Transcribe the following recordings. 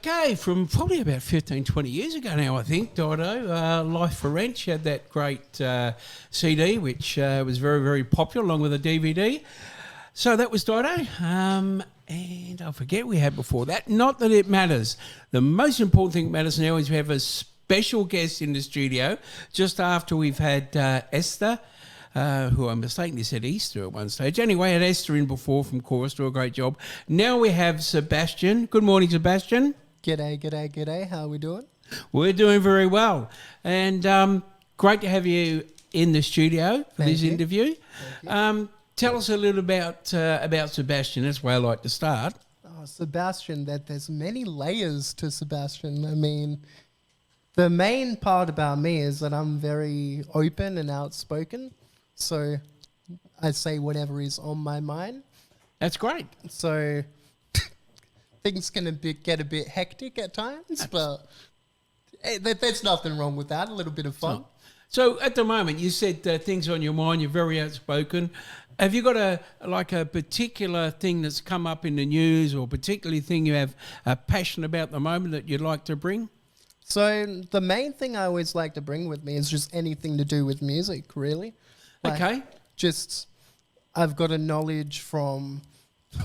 Okay, from probably about 15, 20 years ago now, I think, Dido, Life for Rent, she had that great CD, which was very, very popular, along with a DVD. So that was Dido. And I forget we had before that. Not that it matters. The most important thing that matters now is we have a special guest in the studio just after we've had Esther, who I mistakenly said Easter at one stage. Anyway, I had Esther in before from Chorus, do a great job. Now we have Sebastian. Good morning, Sebastian. G'day. How are we doing? We're doing very well. And great to have you in the studio for this interview. Tell us a little about Sebastian. That's where I like to start. Oh, Sebastian, there's many layers to Sebastian. I mean, the main part about me is that I'm very open and outspoken. So I say whatever is on my mind. That's great. So things can get a bit hectic at times, but there's nothing wrong with that. A little bit of fun. So at the moment, you said things on your mind. You're very outspoken. Have you got a particular thing that's come up in the news, or a particular thing you have a passion about at the moment that you'd like to bring? So the main thing I always like to bring with me is just anything to do with music, really. Okay. Just, I've got a knowledge from,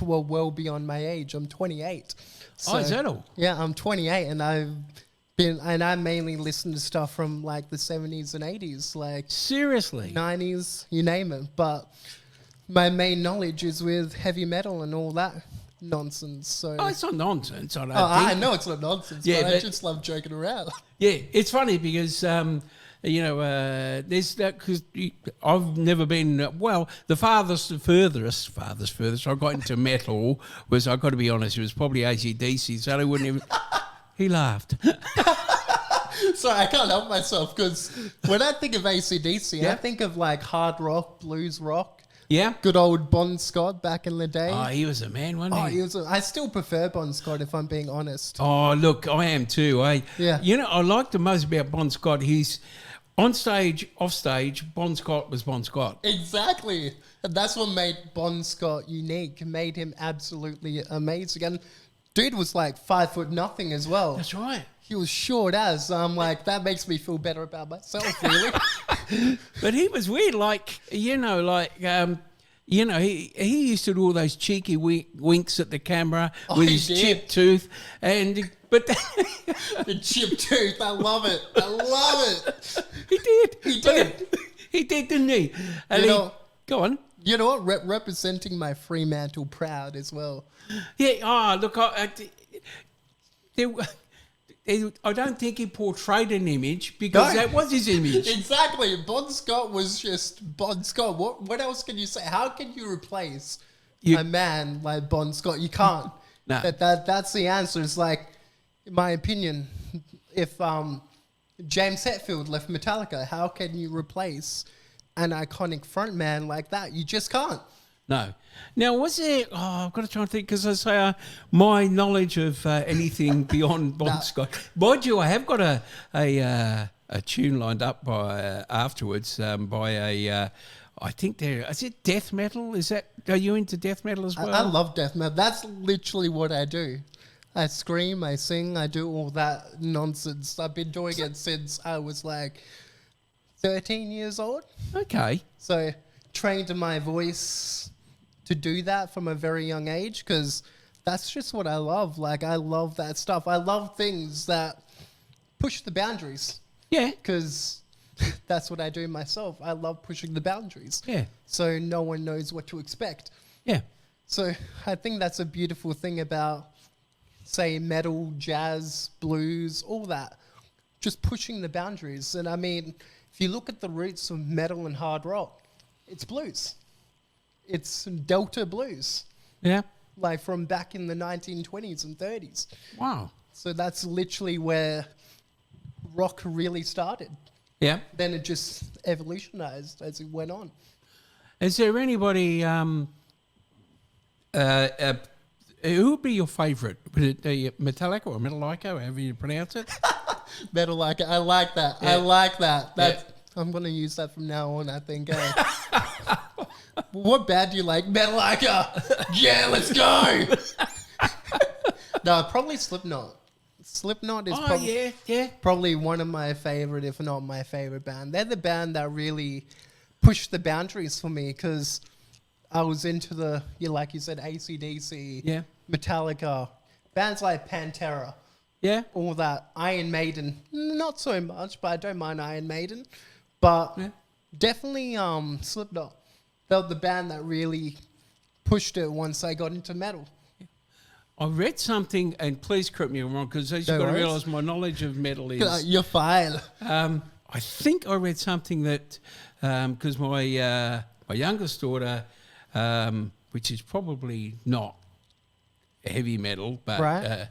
well beyond my age. I'm 28. So, is that all? Yeah, I'm 28, and I mainly listen to stuff from like the 70s and 80s, like seriously, 90s, you name it. But my main knowledge is with heavy metal and all that nonsense. So it's not nonsense. I know it's not nonsense, yeah, but I just love joking around. Yeah, it's funny because there's that, because I've never been the furthest I got into metal was, I've got to be honest, it was probably AC/DC. So they wouldn't even. He laughed. Sorry, I can't help myself, because when I think of AC/DC, I think of like hard rock, blues rock. Yeah. Good old Bon Scott back in the day. Oh, he was a man, wasn't he? I still prefer Bon Scott, if I'm being honest. Oh, look, I am too. I like the most about Bon Scott. He's on stage, off stage, Bon Scott was Bon Scott. Exactly. And that's what made Bon Scott unique, made him absolutely amazing. And dude was like 5'0" as well. That's right. He was short as. I'm like, that makes me feel better about myself, really. But he was weird, he used to do all those cheeky winks at the camera with his chipped tooth, but the chipped tooth, I love it. He did, didn't he? And go on. You know what? Representing my Fremantle proud as well. Yeah. Oh, look, I don't think he portrayed an image, because that was his image. Exactly. Bon Scott was just Bon Scott. What else can you say? How can you replace a man like Bon Scott? You can't. No. That's the answer. It's like, in my opinion, if James Hetfield left Metallica, how can you replace an iconic frontman like that? You just can't. No. Now, was there... Oh, I've got to try and think, because I say my knowledge of anything beyond Bon Scott... Mind you, I have got a tune lined up by afterwards by a... I think is it death metal? Are you into death metal as well? I love death metal. That's literally what I do. I scream, I sing, I do all that nonsense. I've been doing it since I was like 13 years old. Okay. So trained my voice to do that from a very young age, because that's just what I love. Like, I love that stuff. I love things that push the boundaries. Yeah. Because that's what I do myself. I love pushing the boundaries. Yeah. So no one knows what to expect. Yeah. So I think that's a beautiful thing about, say, metal, jazz, blues, all that. Just pushing the boundaries. And I mean, if you look at the roots of metal and hard rock, it's blues. It's Delta blues. Yeah. Like from back in the 1920s and 30s. Wow. So that's literally where rock really started. Yeah. Then it just evolutionized as it went on. Is there anybody... who would be your favourite? Would it be Metallica or Metallica, however you pronounce it? Metallica. I like that. Yeah. I like that. I'm going to use that from now on, I think. What band do you like? Metallica. Yeah, let's go. No, probably Slipknot. Slipknot is yeah. probably one of my favorite, if not my favorite band. They're the band that really pushed the boundaries for me because I was into like you said, AC/DC, Yeah. Metallica, bands like Pantera, Yeah. all that. Iron Maiden, not so much, but I don't mind Iron Maiden. But definitely Slipknot. They were the band that really pushed it once I got into metal. I read something, and please correct me if I'm wrong, because you've got to realise my knowledge of metal is... You're fine. I think I read something that, because my youngest daughter, which is probably not heavy metal, but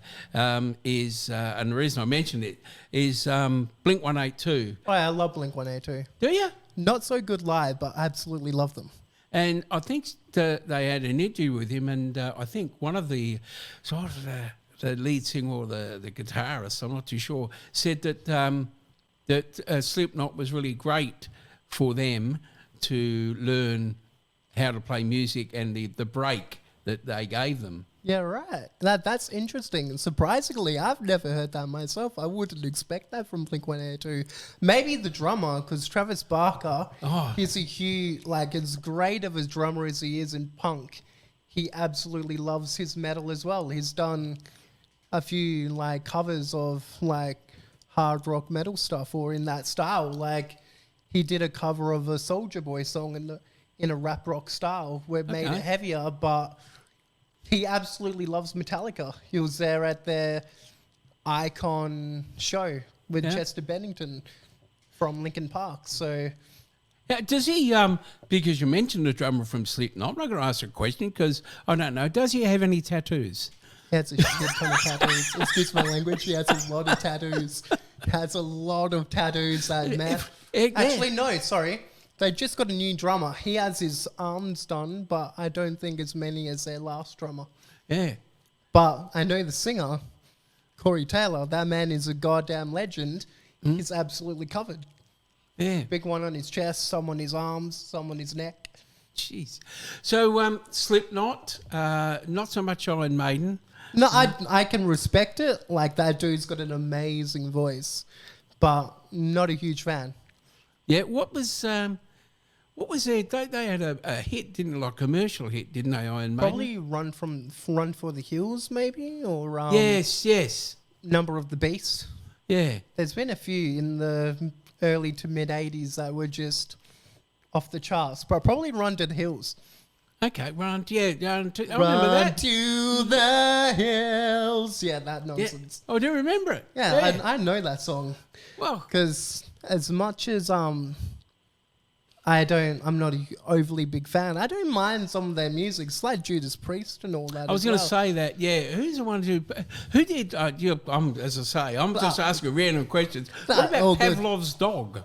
is, and the reason I mentioned it is Blink-182. Oh, I love Blink-182. Do you? Not so good live, but I absolutely love them. And I think they had an interview with him, and I think one of the sort of the lead singer or the guitarist, I'm not too sure, said that that Slipknot was really great for them to learn how to play music and the break that they gave them. Yeah, right. That's interesting. Surprisingly, I've never heard that myself. I wouldn't expect that from Blink-182. Maybe the drummer, because Travis Barker, he's a huge, like, as great of a drummer as he is in punk, he absolutely loves his metal as well. He's done a few, like, covers of, like, hard rock metal stuff or in that style. Like, he did a cover of a Soulja Boy song in a rap rock style where it made it heavier, but... he absolutely loves Metallica. He was there at their Icon show with Chester Bennington from Linkin Park. So, does he? Because you mentioned the drummer from Slipknot, I'm not going to ask a question because I don't know. Does he have any tattoos? He has a shit ton of tattoos. Excuse my language. He has a lot of tattoos. That man. Actually, no. Sorry. They just got a new drummer. He has his arms done, but I don't think as many as their last drummer. Yeah. But I know the singer, Corey Taylor, that man is a goddamn legend. He's absolutely covered. Yeah. Big one on his chest, some on his arms, some on his neck. Jeez. So Slipknot, not so much Iron Maiden. No, I can respect it. Like, that dude's got an amazing voice, but not a huge fan. Yeah, what was their... They had a hit, didn't they? Like a commercial hit, didn't they, Iron Maiden? Probably Run for the Hills, maybe? Or Yes. Number of the Beast. Yeah. There's been a few in the early to mid-'80s that were just off the charts, but probably Run to the Hills. Okay, I remember that. Run to the hills. Yeah, that nonsense. Yeah. I do remember it. Yeah. I know that song. Well, because as much as I'm not an overly big fan. I don't mind some of their music. It's like Judas Priest and all that. I was going to say that. Yeah, who's the one who did? As I say, I'm just asking random questions. What about Pavlov's dog?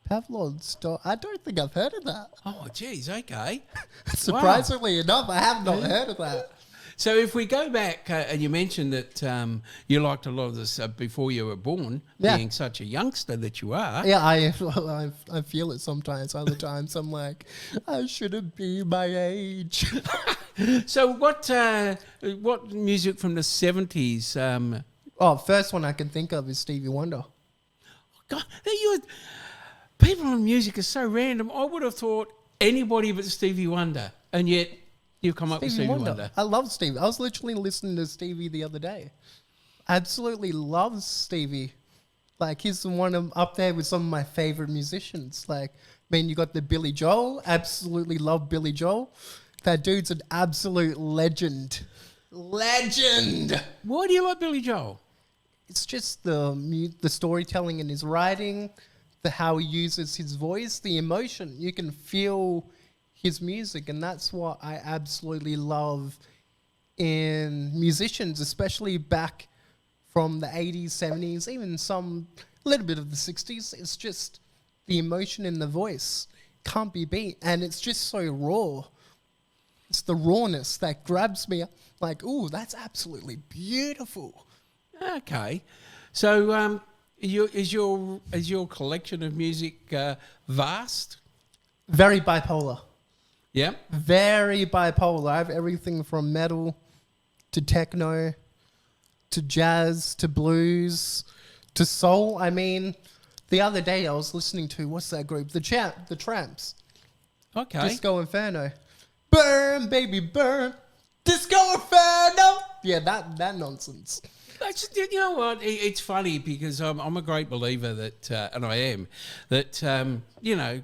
Pavlov's dog. I don't think I've heard of that. Oh, geez. Okay. Surprisingly enough, I have not heard of that. So if we go back, and you mentioned that you liked a lot of this before you were born, being such a youngster that you are. Yeah, I feel it sometimes. Other times I'm like, I shouldn't be my age. So what music from the 70s? First one I can think of is Stevie Wonder. God, people on music are so random. I would have thought anybody but Stevie Wonder, and yet... you've come up with Stevie Wonder. I love Stevie. I was literally listening to Stevie the other day. Absolutely loves Stevie. Like, he's the one up there with some of my favorite musicians. Like, you got the Billy Joel. Absolutely love Billy Joel. That dude's an absolute legend. Legend! Why do you like Billy Joel? It's just the storytelling in his writing, how he uses his voice, the emotion. You can feel... his music, and that's what I absolutely love in musicians, especially back from the 80s, 70s, even a little bit of the 60s. It's just the emotion in the voice can't be beat, and it's just so raw. It's the rawness that grabs me, like, ooh, that's absolutely beautiful. Okay, so is your collection of music vast? Very bipolar. Yeah. Very bipolar. I have everything from metal to techno to jazz, to blues, to soul. I mean, the other day I was listening to, what's that group? The Tramps. Okay. Disco Inferno. Burn, baby, burn. Disco Inferno. Yeah, that nonsense. You know what? It's funny because I'm a great believer that, and I am, that,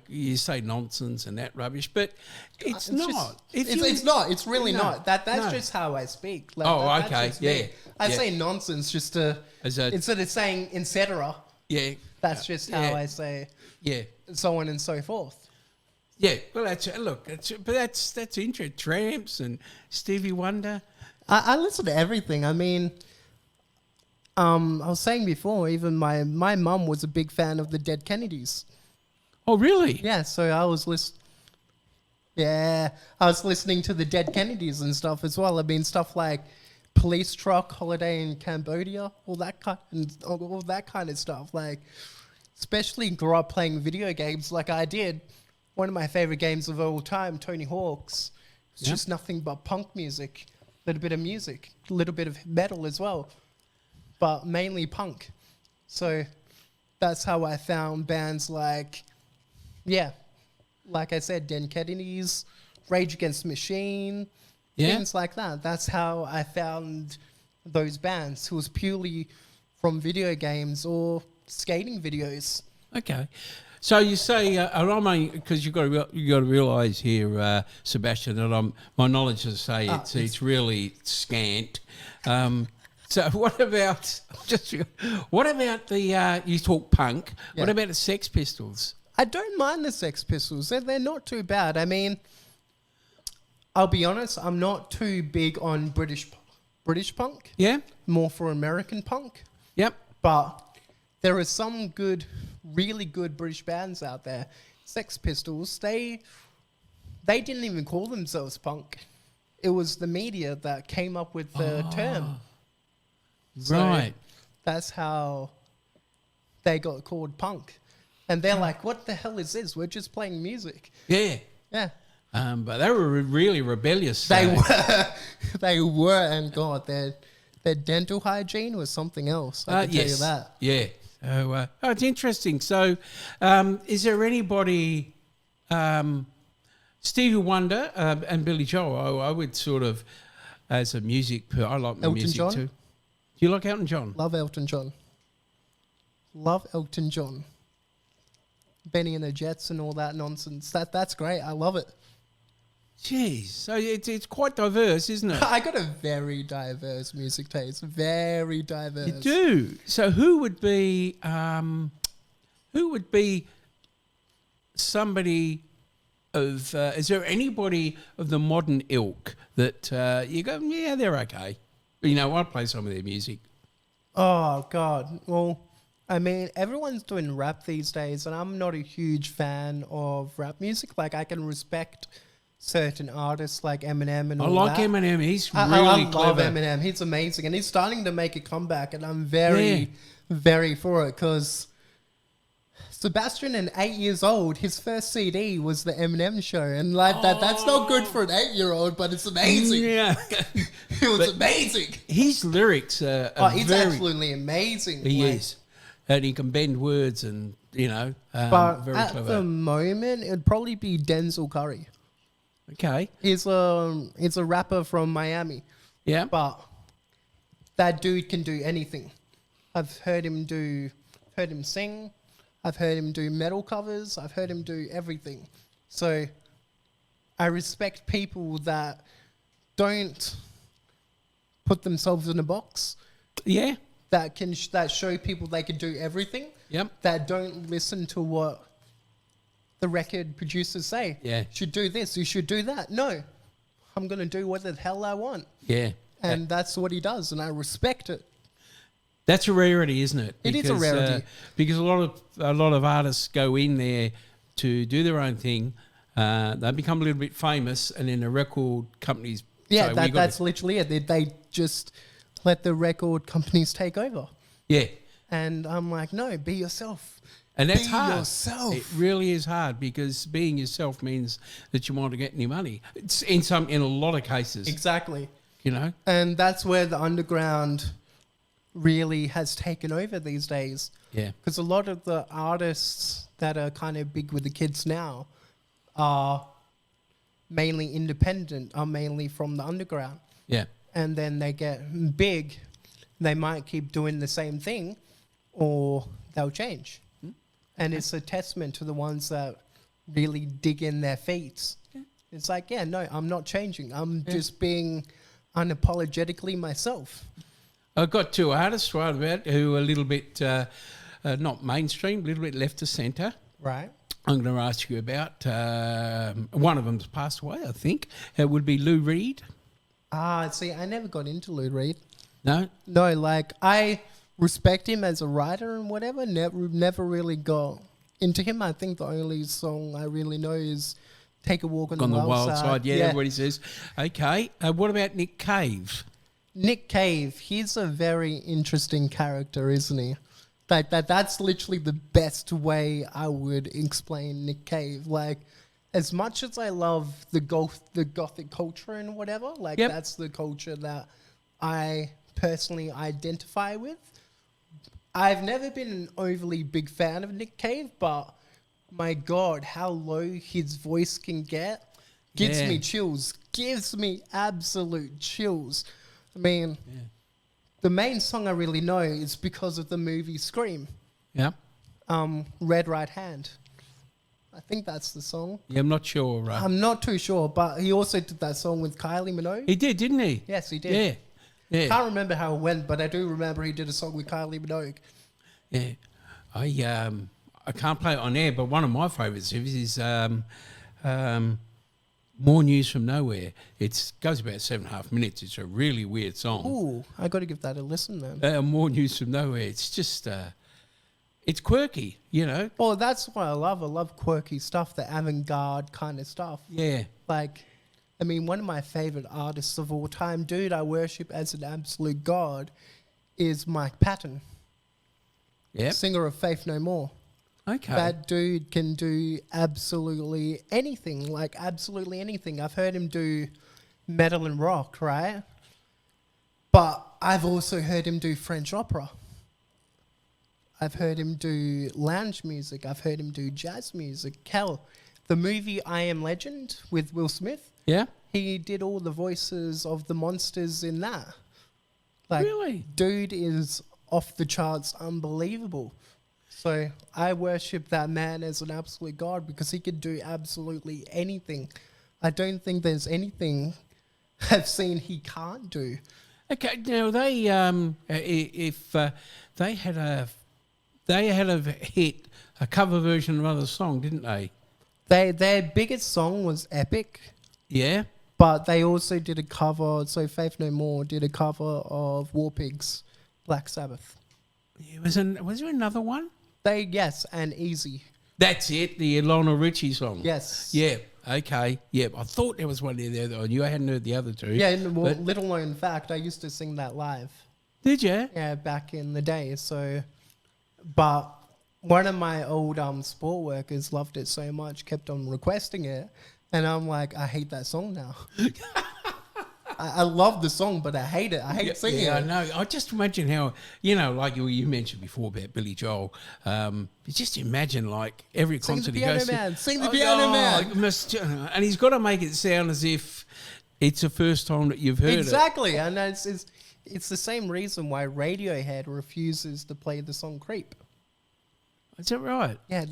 you say nonsense and that rubbish, but it's not. It's not. It's really not. That's just how I speak. Like, okay. Yeah. I say nonsense just to, instead of saying etc. Yeah. That's just how I say so on and so forth. Yeah. Well, that's interesting. Tramps and Stevie Wonder. I listen to everything. I mean, I was saying before, even my mum was a big fan of the Dead Kennedys. Oh, really? Yeah, so I was listening to the Dead Kennedys and stuff as well. I mean, stuff like Police Truck, Holiday in Cambodia, all that kind of stuff. Like, especially grew up playing video games like I did. One of my favorite games of all time, Tony Hawk's. It's just nothing but punk music, a little bit of music, a little bit of metal as well, but mainly punk. So that's how I found bands like I said, Dead Kennedys, Rage Against the Machine, things like that. That's how I found those bands. It was purely from video games or skating videos. Okay. So you say, because you've got to realise here, Sebastian, that my knowledge, as I say, it's really scant. So what about the you talk punk? Yeah. What about the Sex Pistols? I don't mind the Sex Pistols. They're not too bad. I mean, I'll be honest, I'm not too big on British punk. Yeah. More for American punk. Yep. But there are some really good British bands out there. Sex Pistols, they didn't even call themselves punk. It was the media that came up with the term. Right. So that's how they got called punk. And they're like, what the hell is this? We're just playing music. Yeah. Yeah. But they were really rebellious. They were. They were, and God, their dental hygiene was something else. I can tell you that. Yeah. It's interesting. So, is there anybody, Stevie Wonder and Billy Joel? I would sort of, as a music, I like the music John? too. Do you like Elton John? Love Elton John. Love Elton John. Benny and the Jets and all that nonsense. That's great. I love it. Jeez, so it's quite diverse, isn't it? I got a very diverse music taste. Very diverse. You do. So who would be somebody of? Is there anybody of the modern ilk that you go, yeah, they're okay? You know, I'll play some of their music. Oh God. Well, I mean, everyone's doing rap these days, and I'm not a huge fan of rap music. Like, I can respect certain artists like Eminem and all that. I like Eminem. He's really clever. I love Eminem. He's amazing. And he's starting to make a comeback, and I'm very, very for it, because Sebastian, at 8 years old, his first CD was the Eminem Show. And like that's not good for an 8-year-old, but it's amazing. Yeah. It was amazing. His lyrics are he's absolutely amazing. He is. And he can bend words and, but very at clever. The moment, it'd probably be Denzel Curry. Okay. He's a rapper from Miami. Yeah. But that dude can do anything. I've heard him sing. I've heard him do metal covers. I've heard him do everything. So I respect people that don't put themselves in a box. Yeah. That show people they can do everything. Yep. That don't listen to what the record producers say. Yeah. You should do this, you should do that. No. I'm going to do what the hell I want. Yeah. And that's what he does, and I respect it. That's a rarity, isn't it? It is a rarity. Because a lot of artists go in there to do their own thing. They become a little bit famous, and then the record companies... Yeah, that's literally it. They just let the record companies take over. Yeah. And I'm like, no, be yourself. And that's hard. Be yourself. It really is hard, because being yourself means that you want to get any money. It's in a lot of cases. Exactly. And that's where the underground really has taken over these days. Yeah. Because a lot of the artists that are kind of big with the kids now are mainly independent, are mainly from the underground. Yeah. And then they get big, they might keep doing the same thing or they'll change. And it's a testament to the ones that really dig in their feet. Yeah. It's like, yeah, no, I'm not changing. I'm just being unapologetically myself. I've got two artists right about who are a little bit not mainstream, a little bit left of centre. Right. I'm going to ask you about one of them's passed away, I think. It would be Lou Reed. See, I never got into Lou Reed. No? No, like, I respect him as a writer and whatever. Never really got into him. I think the only song I really know is Take a Walk on the Wild Side. Yeah, everybody says. Okay. What about Nick Cave? Nick Cave, he's a very interesting character, isn't he? That's literally the best way I would explain Nick Cave. Like, as much as I love the gothic culture and whatever, like that's the culture that I personally identify with. I've never been an overly big fan of Nick Cave, but my God, how low his voice can get gives me chills. Gives me absolute chills. I mean, the main song I really know is because of the movie Scream. Yeah. Red Right Hand. I think that's the song. Yeah, I'm not sure. I'm not too sure, but he also did that song with Kylie Minogue. He did, didn't he? Yes, he did. Yeah. Can't remember how it went, but I do remember he did a song with Kylie Minogue. Yeah. I can't play it on air, but one of my favourites is More News from Nowhere. It goes about 7.5 minutes. It's a really weird song. Ooh, I got to give that a listen then. More News from Nowhere. It's just, it's quirky, you know. Well, that's what I love. I love quirky stuff, the avant-garde kind of stuff. Yeah. Like, I mean, one of my favourite artists of all time, dude, I worship as an absolute god, is Mike Patton. Yeah. Singer of Faith No More. Okay. That dude can do absolutely anything, like absolutely anything. I've heard him do metal and rock, right? But I've also heard him do French opera. I've heard him do lounge music. I've heard him do jazz music. Hell, the movie I Am Legend with Will Smith. Yeah. He did all the voices of the monsters in that. Like, really? Dude is off the charts, unbelievable. So I worship that man as an absolute god because he could do absolutely anything. I don't think there's anything I've seen he can't do. Okay, now they if they had a hit, a cover version of another song, didn't they? Their biggest song was Epic. Yeah. But they also did a cover, so Faith No More did a cover of War Pigs, Black Sabbath. Yeah, was there another one? Yes, and Easy. That's it, the Lionel Richie song. Yes. Yeah, okay. Yeah, I thought there was one in there that I knew. I hadn't heard the other two. Yeah, well, little known fact, I used to sing that live. Did you? Yeah, back in the day. So, but one of my old sport workers loved it so much, kept on requesting it. And I'm like, I hate that song now. I love the song, but I hate it. I hate singing it. I know. I just imagine how, you know, like you mentioned before about Billy Joel. Just imagine, like, every concert he goes to. Sing the Piano Man. And he's got to make it sound as if it's the first time that you've heard it. Exactly. And it's the same reason why Radiohead refuses to play the song Creep. Is that right? Yeah,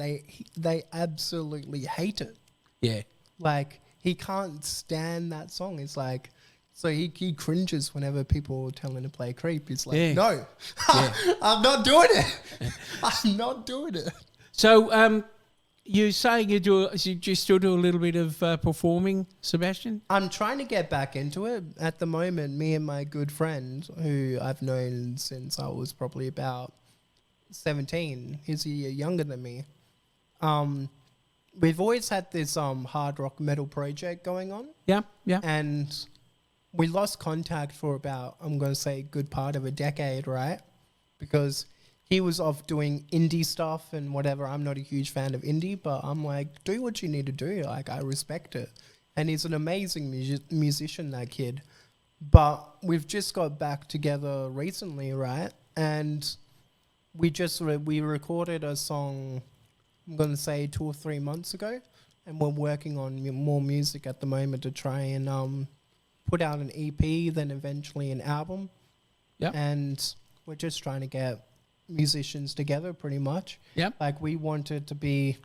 they absolutely hate it. Yeah. Like, he can't stand that song. It's like, so he cringes whenever people tell him to play Creep. He's like, no, I'm not doing it. I'm not doing it. So, you saying you still do a little bit of performing, Sebastian? I'm trying to get back into it. At the moment, me and my good friend, who I've known since I was probably about 17, he's a year younger than me. We've always had this hard rock metal project going on. Yeah. And we lost contact for about, I'm going to say, a good part of a decade, right? Because he was off doing indie stuff and whatever. I'm not a huge fan of indie, but I'm like, do what you need to do. Like, I respect it. And he's an amazing musician, that kid. But we've just got back together recently, right? and we recorded a song, I'm going to say 2 or 3 months ago, and we're working on more music at the moment to try and put out an EP, then eventually an album. Yeah. And we're just trying to get musicians together pretty much. Yeah. Like we want it to be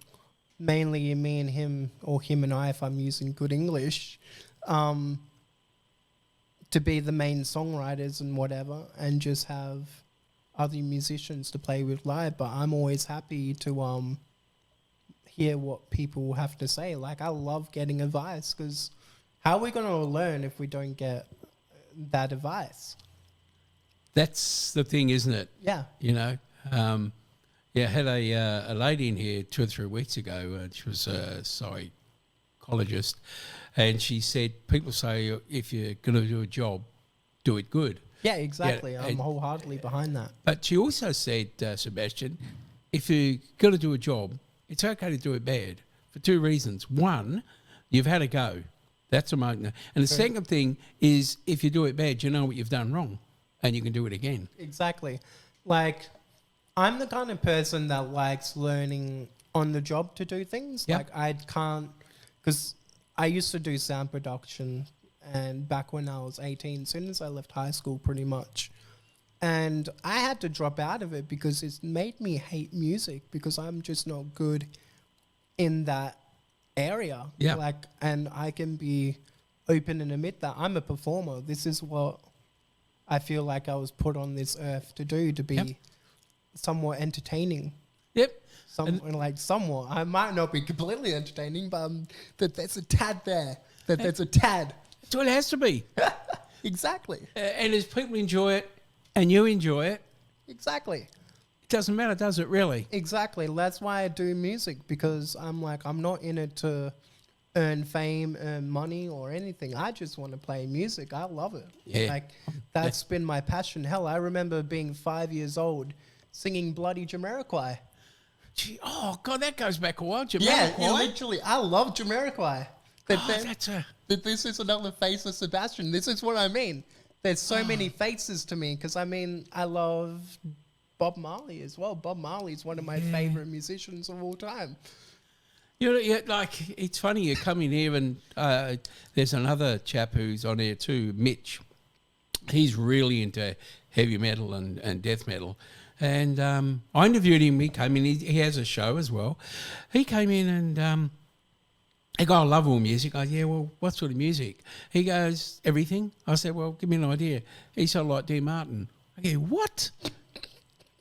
mainly me and him, or him and I, if I'm using good English, to be the main songwriters and whatever, and just have other musicians to play with live. But I'm always happy to hear what people have to say. Like I love getting advice, because how are we going to learn if we don't get that advice? That's the thing, isn't it? Yeah. You know, I had a lady in here 2 or 3 weeks ago. She was a psychologist, and she said people say if you're going to do a job, do it good. Yeah, exactly. Yeah, I'm wholeheartedly behind that. But she also said, Sebastian, if you're going to do a job, it's okay to do it bad for 2 reasons. One, you've had a go. That's a motor. And the second thing is, if you do it bad, you know what you've done wrong, and you can do it again. Exactly. Like, I'm the kind of person that likes learning on the job to do things. Yep. Like, I can't, because I used to do sound production, and back when I was 18, as soon as I left high school pretty much. And I had to drop out of it because it's made me hate music, because I'm just not good in that area. Yeah. Like, and I can be open and admit that I'm a performer. This is what I feel like I was put on this earth to do, to be somewhat entertaining. Yep. Somewhat. I might not be completely entertaining, but that there's a tad there. There's a tad. That's what it has to be. Exactly. And as people enjoy it and you enjoy it, Exactly. it doesn't matter, does it really? Exactly. That's why I do music, because I'm not in it to earn fame, earn money or anything. I just want to play music. I love it. Yeah. Like, that's been my passion. Hell, I remember being 5 years old singing Bloody Jamiroquai. Gee, oh, God, that goes back a while. Yeah, Jamiroquai. literally. I love Jamiroquai. This is another face of Sebastian. This is what I mean. There's so many faces to me, because I love Bob Marley as well. Bob Marley is one of my favorite musicians of all time. You know, like, it's funny, you come in here and there's another chap who's on here too, Mitch. He's really into heavy metal and death metal. And I interviewed him. He came in. He has a show as well. He came in and he goes, I love all music. I go, yeah, well, what sort of music? He goes, everything. I said, well, give me an idea. He said, I like Dean Martin. I go, what?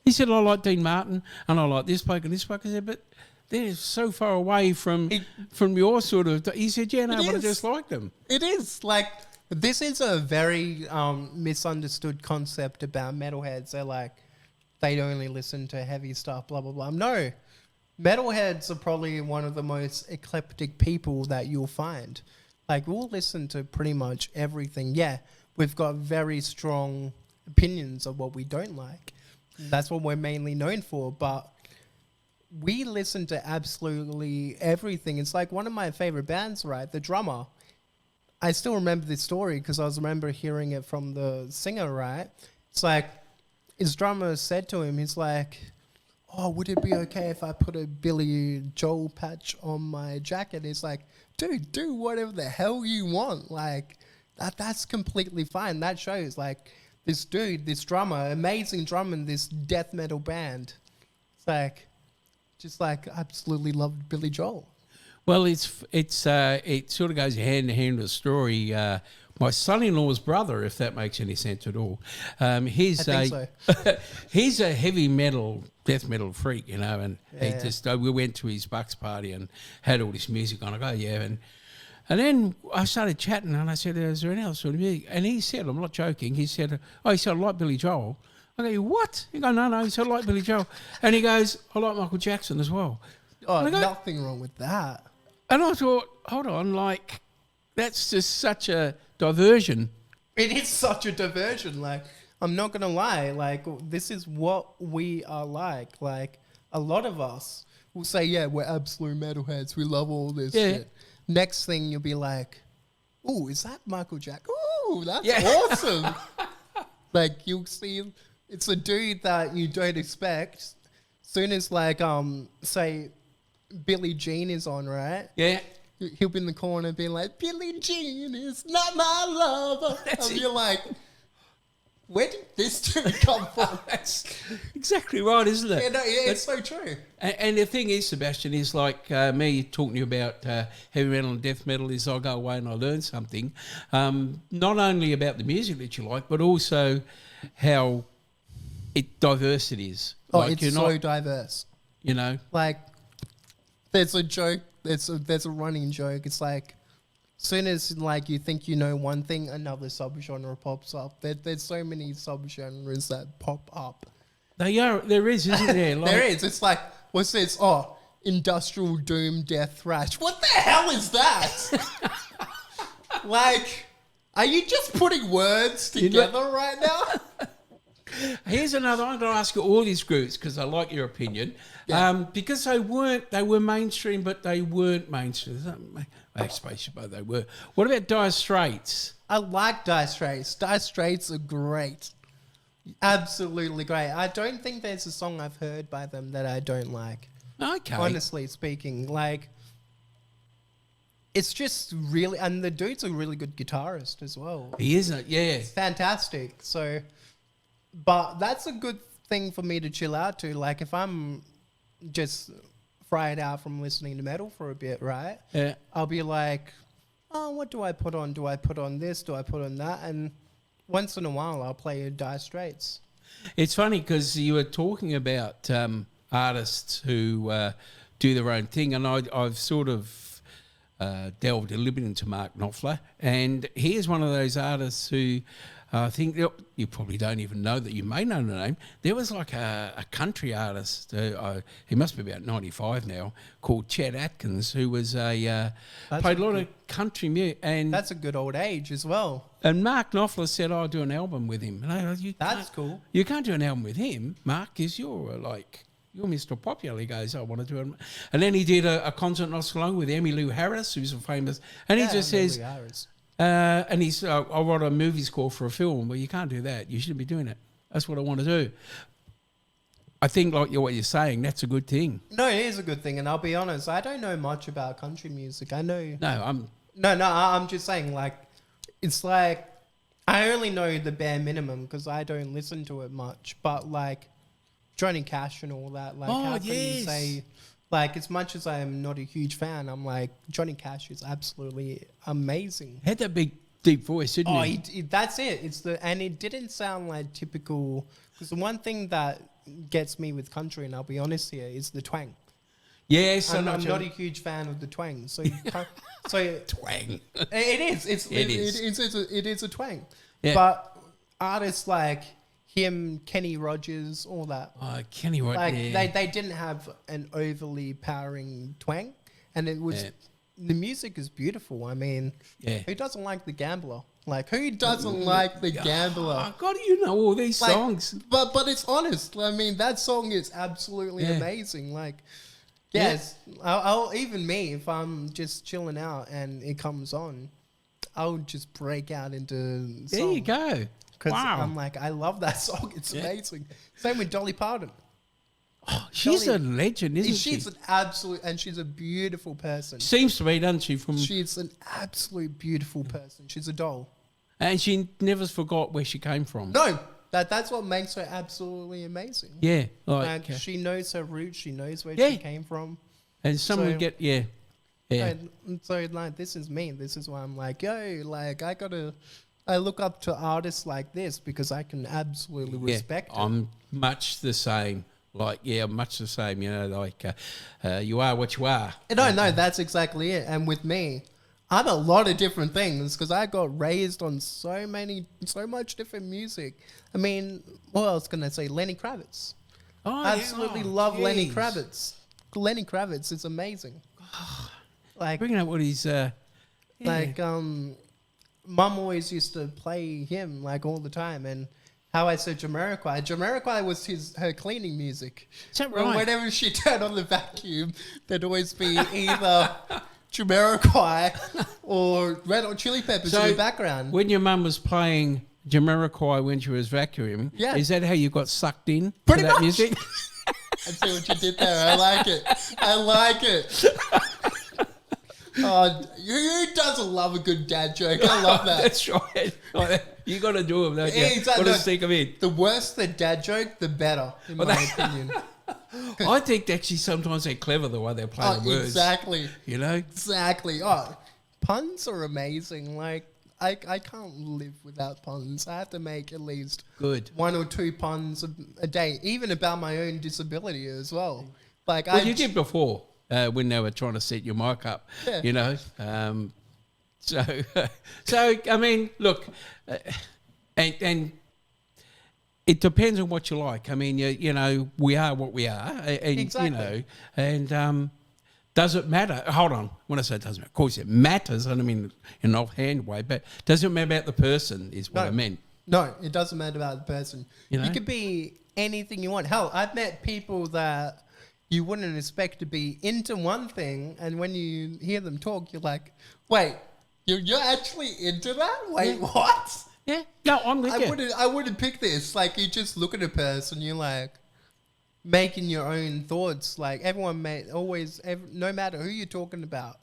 He said, I like Dean Martin and I like this bloke and this bloke. I said, but they're so far away from your sort of... He said, yeah, no, but I just like them. It is. Like, this is a very misunderstood concept about metalheads. They're like, they only listen to heavy stuff, blah, blah, blah. No. Metalheads are probably one of the most eclectic people that you'll find. Like, we'll listen to pretty much everything. Yeah, we've got very strong opinions of what we don't like. That's what we're mainly known for. But we listen to absolutely everything. It's like one of my favorite bands, right? The drummer. I still remember this story because I remember hearing it from the singer, right? It's like his drummer said to him, he's like, oh, would it be okay if I put a Billy Joel patch on my jacket? He's like, dude, do whatever the hell you want. Like, that's completely fine. That shows, like, this dude, this drummer, amazing drummer in this death metal band. It's like, just like, absolutely loved Billy Joel. Well, it sort of goes hand in hand with the story. My son-in-law's brother, if that makes any sense at all, he's a heavy metal, death metal freak, you know, and he just we went to his Bucks party and had all this music on. I go, yeah, and then I started chatting and I said, is there any other sort of music? And he said, I'm not joking, he said, I like Billy Joel. I go, what? He goes, no, he said, I like Billy Joel. And he goes, I like Michael Jackson as well. Oh, nothing wrong with that. And I thought, hold on, like, that's just such a diversion. It is such a diversion. Like, I'm not going to lie. Like, this is what we are like. Like, a lot of us will say, yeah, we're absolute metalheads. We love all this shit. Next thing, you'll be like, ooh, is that Michael Jackson? Ooh, that's awesome. Like, you'll see it's a dude that you don't expect. Soon as like say Billie Jean is on, right? Yeah. He'll be in the corner being like, Billie Jean is not my lover. And you're like, where did this tune come from? That's exactly right, isn't it? Yeah, no, it's so true. And the thing is, Sebastian, is like me talking to you about heavy metal and death metal is I go away and I learn something, not only about the music that you like, but also how diverse it is. Oh, like, it's so diverse. You know? Like, there's a joke, there's a running joke. It's like, soon as like you think you know one thing, another subgenre pops up. There's so many subgenres that pop up. There is, isn't there? Like, There is. It's like, what's this? Oh, industrial doom, death thrash. What the hell is that? Like, are you just putting words together right now? Here's another. I'm going to ask you all these groups because I like your opinion. Yeah. Because they were mainstream, but they weren't mainstream. I suppose they were. What about Dire Straits? I like Dire Straits. Dire Straits are great. Absolutely great. I don't think there's a song I've heard by them that I don't like. Okay. Honestly speaking, like, it's just really, and the dude's a really good guitarist as well. He isn't, yeah. It's fantastic. So, but that's a good thing for me to chill out to. Like, if I'm just fried out from listening to metal for a bit, right? Yeah. I'll be like, oh, what do I put on? Do I put on this? Do I put on that? And once in a while, I'll play Dire Straits. It's funny because you were talking about artists who do their own thing, and I've sort of delved a little bit into Mark Knopfler, and he is one of those artists who I think you probably don't even know that you may know the name. There was like a country artist, he must be about 95 now, called Chet Atkins, who was played a lot of country music. And that's a good old age as well. And Mark Knopfler said, I'll do an album with him. And that's cool. You can't do an album with him, Mark, because you're Mr. Popular. He goes, I want to do it. And then he did a concert not so long with Emmylou Harris, who's a famous, and he just says, and he's, I wrote a movie score for a film. Well, you can't do that. You shouldn't be doing it. That's what I want to do. I think, like what you're saying, that's a good thing. No, it is a good thing. And I'll be honest, I don't know much about country music. I know. I'm just saying, like, it's like, I only know the bare minimum because I don't listen to it much. But, like, Johnny Cash and all that, like, how can you say, like, as much as I'm not a huge fan, I'm like, Johnny Cash is absolutely amazing. Had that big, deep voice, didn't he? That's it. And it didn't sound like typical, because the one thing that gets me with country, and I'll be honest here, is the twang. Yes, I'm not a huge fan of the twang. So, twang. It is a twang. Yeah. But artists like him, Kenny Rogers, all that. Kenny Rogers. Like they didn't have an overly powering twang, and it was the music is beautiful. I mean, who doesn't like The Gambler? Like, who doesn't like The Gambler? Oh, God, you know all these songs. But it's honest. I mean, that song is absolutely amazing. Like, yes, I'll even me, if I'm just chilling out and it comes on, I'll just break out into song. There you go. Because I'm like, I love that song. It's amazing. Same with Dolly Parton. Oh, she's a legend, isn't she? She's an absolute, and she's a beautiful person. Seems to be, doesn't she? She's an absolute beautiful person. She's a doll. And she never forgot where she came from. No, that's what makes her absolutely amazing. Yeah. Like she knows her roots. She knows where she came from. And someone Yeah. So, like, this is me. This is why I'm like, yo, like, I look up to artists like this because I can absolutely respect it. I'm much the same. Like, much the same, you know, like you are what you are. No, that's exactly it. And with me, I'm a lot of different things because I got raised on so much different music. I mean, what else can I say? Lenny Kravitz. I absolutely love Lenny Kravitz. Lenny Kravitz is amazing. Like, bringing up what he's... Mum always used to play him like all the time, and how I said Jamiroquai. Jamiroquai was her cleaning music. Is that right? Whenever she turned on the vacuum, there'd always be either Jamiroquai or Red Hot Chili Peppers in the background. When your mum was playing Jamiroquai when she was vacuuming. Yeah. Is that how you got sucked in Pretty to that much. music? I see what you did there. I like it. I like it. Oh, who doesn't love a good dad joke? I love that. That's right. You got to do them, don't you? Exactly. Got to stick them in. The worse the dad joke, the better, in my opinion. I think actually sometimes they're clever the way they're playing words. Exactly. You know? Exactly. Oh, puns are amazing. Like, I can't live without puns. I have to make at least Good. 1 or 2 puns a day, even about my own disability as well. Like, Well, you did before when they were trying to set your mic up, Yeah. you know. So I mean, look, and it depends on what you like. I mean, you know, we are what we are, and Exactly. you know, and does it matter? Hold on, when I say it doesn't matter, of course it matters. I don't mean in an offhand way, but does it matter about the person? Is what I meant. No, it doesn't matter about the person. You know? You could be anything you want. Hell, I've met people that you wouldn't expect to be into one thing, and when you hear them talk, you're like, wait, you're actually into that? Wait, what? Yeah, no, I'm with you. I wouldn't pick this. Like, you just look at a person, you're like making your own thoughts. Like, everyone no matter who you're talking about,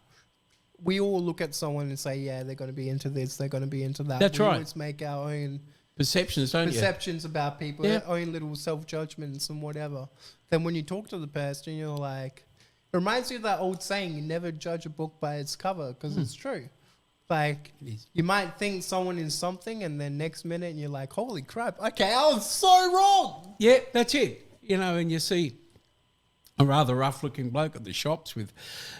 we all look at someone and say, yeah, they're going to be into this, they're going to be into that. That's we right. always make our own Perceptions, don't you? perceptions about people, Yeah. our own little self-judgments and whatever. Then when you talk to the person, you're like, it reminds me of that old saying, you never judge a book by its cover, because it's true. Like, It is. you might think someone is something, and then next minute you're like, holy crap, okay, I was so wrong. Yeah, that's it. You know, and you see a rather rough-looking bloke at the shops with,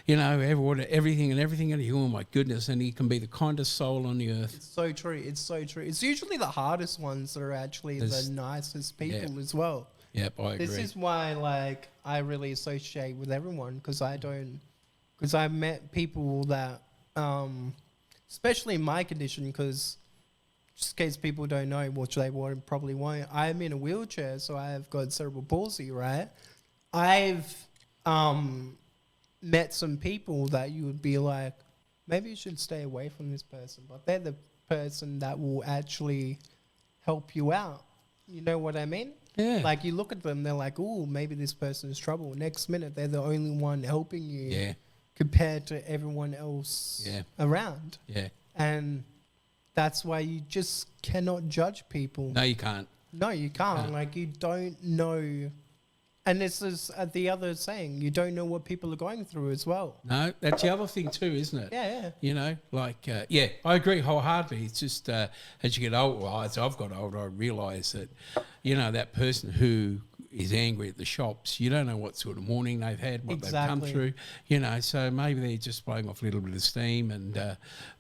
you know, everything, and you, oh my goodness, and he can be the kindest soul on the earth. It's so true. It's so true. It's usually the hardest ones that are actually the nicest people as well. Yep, I agree. This is why, like, I really associate with everyone, because I met people that, especially in my condition, because just in case people don't know, which they probably won't, I'm in a wheelchair, so I have got cerebral palsy, right? I've met some people that you would be like, maybe you should stay away from this person, but they're the person that will actually help you out. You know what I mean? Yeah. Like, you look at them, they're like, oh, maybe this person's trouble. Next minute, they're the only one helping you. Yeah. Compared to everyone else around. Yeah. And that's why you just cannot judge people. No, you can't. No, you can't. No. Like, you don't know. And this is the other saying, you don't know what people are going through as well. No, that's the other thing too, isn't it? Yeah. You know, like, yeah, I agree wholeheartedly. It's just as you get older, as I've got older, I realise that, you know, that person who is angry at the shops, you don't know what sort of morning they've had, what they've come through, you know, so maybe they're just blowing off a little bit of steam, and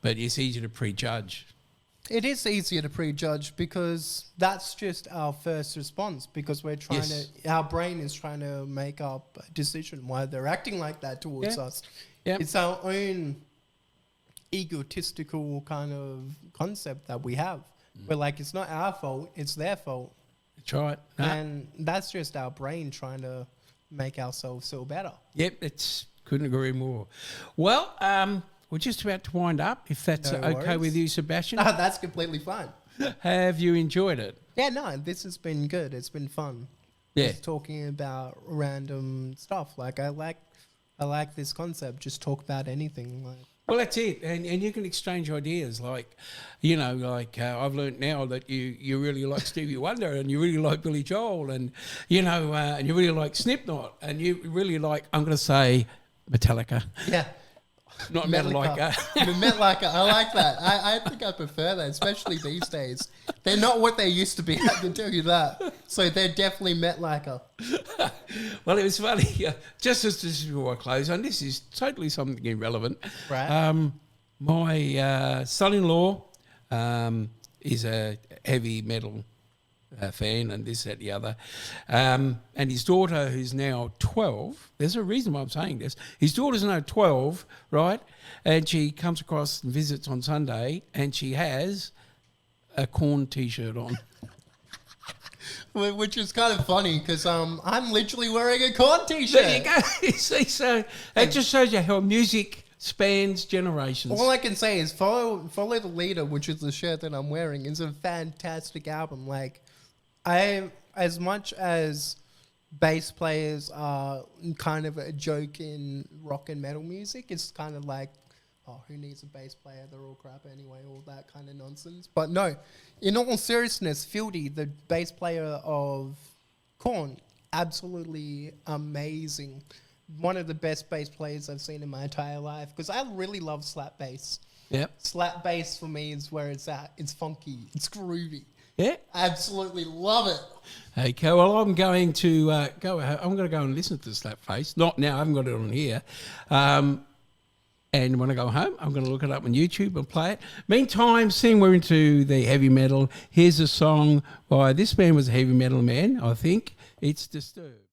but it's easy to prejudge. It is easier to prejudge because that's just our first response, because we're trying our brain is trying to make up a decision why they're acting like that towards us. Yeah. It's our own egotistical kind of concept that we have. We're like, it's not our fault, it's their fault. That's right. No. And that's just our brain trying to make ourselves feel better. Yep, couldn't agree more. Well, we're just about to wind up, if that's No okay worries. with you, Sebastian. No, that's completely fine. Have you enjoyed it? Yeah, no, this has been good. It's been fun. Yeah. Just talking about random stuff. Like, I like this concept. Just talk about anything. Like, Well, that's it, and you can exchange ideas. Like, you know, like I've learnt now that you really like Stevie Wonder, and you really like Billy Joel, and you know, and you really like Slipknot, and you really like, I'm going to say, Metallica, yeah. not Metallica. Metallica. I like that. I think I prefer that, especially these days. They're not what they used to be, I can tell you that. So they're definitely Metallica. Well, it was funny. Just as this is before I close, and this is totally something irrelevant. Right. My son-in-law is a heavy metal fan, and this, that, the other. And his daughter, who's now 12, there's a reason why I'm saying this. His daughter's now 12, right? And she comes across and visits on Sunday, and she has a Korn T-shirt on. Which is kind of funny because I'm literally wearing a Korn T-shirt. There you go. See, so it just shows you how music spans generations. All I can say is Follow the Leader, which is the shirt that I'm wearing, is a fantastic album. Like, as much as bass players are kind of a joke in rock and metal music, it's kind of like, oh, who needs a bass player? They're all crap anyway, all that kind of nonsense. But no, in all seriousness, Fieldy, the bass player of Korn, absolutely amazing. One of the best bass players I've seen in my entire life, because I really love slap bass. Yep. Slap bass for me is where it's at. It's funky. It's groovy. Yeah. Absolutely love it. Okay, well, I'm going to go and listen to Slap Face. Not now, I haven't got it on here. And when I go home, I'm going to look it up on YouTube and play it. Meantime, seeing we're into the heavy metal, here's a song by this man was a heavy metal man, I think. It's Disturbed.